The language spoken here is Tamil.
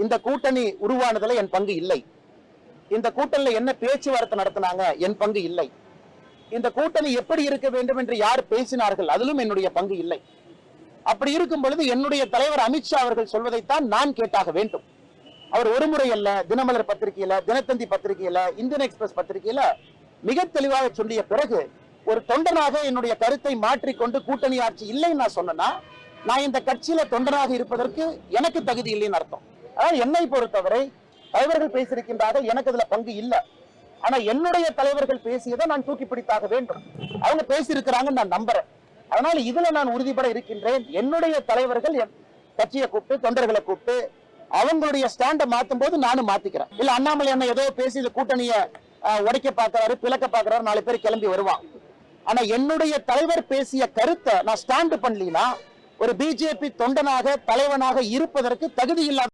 இந்த கூட்டணி உருவானதுல என் பங்கு இல்லை. இந்த கூட்டணியில என்ன பேச்சுவார்த்தை நடத்தினாங்க, என் பங்கு இல்லை. இந்த கூட்டணி எப்படி இருக்க வேண்டும் என்று யார் பேசினார்கள், அதிலும் என்னுடைய பங்கு இல்லை. அப்படி இருக்கும் பொழுது என்னுடைய தலைவர் அமித்ஷா அவர்கள் சொல்வதைத்தான் நான் கேட்டாக வேண்டும். அவர் ஒரு முறை அல்ல, தினமலர் பத்திரிகையில, தினத்தந்தி பத்திரிகையில, இந்தியன் எக்ஸ்பிரஸ் பத்திரிகையில மிக தெளிவாக சொல்லிய பிறகு ஒரு தொண்டனாக என்னுடைய கருத்தை மாற்றிக்கொண்டு கூட்டணி ஆட்சி இல்லைன்னு நான் சொன்னா, நான் இந்த கட்சியில தொண்டனாக இருப்பதற்கு எனக்கு தகுதி இல்லைன்னு அர்த்தம். அதாவது என்னை பொறுத்தவரை தலைவர்கள் பேசியிருக்கின்றார்கள், எனக்கு அதுல பங்கு இல்லை. ஆனா என்னுடைய தலைவர்கள் பேசியதை நான் தூக்கி பிடித்தாக வேண்டும். அவங்க பேசியிருக்கிறாங்கன்னு நான் நம்புறேன். அதனால இதுல நான் உறுதிப்பட இருக்கின்றேன். என்னுடைய தலைவர்கள் கட்சியை கூப்பிட்டு, தொண்டர்களை கூப்பிட்டு அவங்களுடைய ஸ்டாண்டை மாத்தும் போது நானும் மாத்திக்கிறேன். இல்ல அண்ணாமலை என்ன ஏதோ பேசி இந்த கூட்டணிய உடைக்க பாக்குறாரு, பிளக்க பாக்குறாரு, 4 பேர் கிளம்பி வருவான். ஆனா என்னுடைய தலைவர் பேசிய கருத்தை நான் ஸ்டாண்ட் பண்ணலீனா ஒரு பிஜேபி தொண்டனாக தலைவனாக இருப்பதற்கு தகுதி இல்லாத